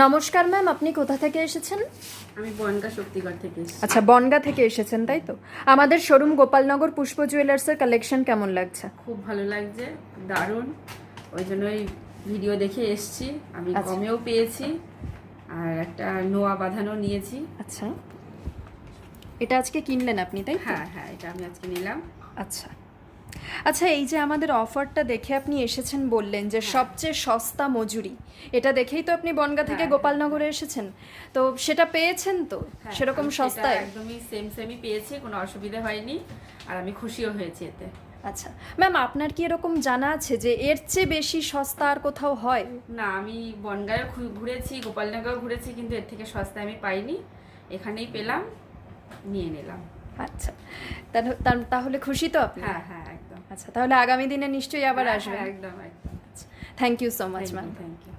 নমস্কার ম্যাম, আপনি কোথা থেকে এসেছেন? আমি বনগা শক্তিগড় থেকে এসেছি। আচ্ছা, বনগা থেকে এসেছেন তাই তো। আমাদের শোরুম গোপালনগর পুষ্প জুয়েলার্সের কালেকশন কেমন লাগছে? খুব ভালো লাগছে, দারুণ। ওই জন্যই ভিডিও দেখে এসেছি। আমি আচ্ছা। কমেও পেয়েছি আর একটা নোয়া বাঁধানো নিয়েছি। আচ্ছা, এটা আজকে কিনলেন আপনি তাই তো? হ্যাঁ হ্যাঁ, এটা আমি আজকে নিলাম। আচ্ছা আচ্ছা, এই যে আমাদের অফারটা দেখে আপনি এসেছেন, বললেন যে সবচেয়ে সস্তা মজুরি, এটা দেখেই তো আপনি বনগা থেকে হ্যাঁ, গোপালনগরে এসেছেন। তো সেটা পেয়েছেন তো হ্যাঁ, সেরকম আমি সেটা সস্তায়? একদমই সেমই পেয়েছি, কোনো অসুবিধা হয়নি আর আমি খুশিও হয়েছি এতে। আচ্ছা ম্যাম, আপনার কি এরকম জানা আছে যে এর চেয়ে বেশি সস্তা আর কোথাও হয়? না, আমি বনগাঁও ঘুরেছি, গোপালনগর ঘুরেছি, কিন্তু এর থেকে সস্তায় আমি পাইনি। এখানেই পেলাম, নিয়ে নিলাম। আচ্ছা, তাহলে খুশি তো আপনি? হ্যাঁ হ্যাঁ, একদম। আচ্ছা, তাহলে আগামী দিনে নিশ্চয়ই আবার হ্যাঁ, আসবেন। হ্যাঁ, একদম একদম। Thank you so much ma'am. Thank you.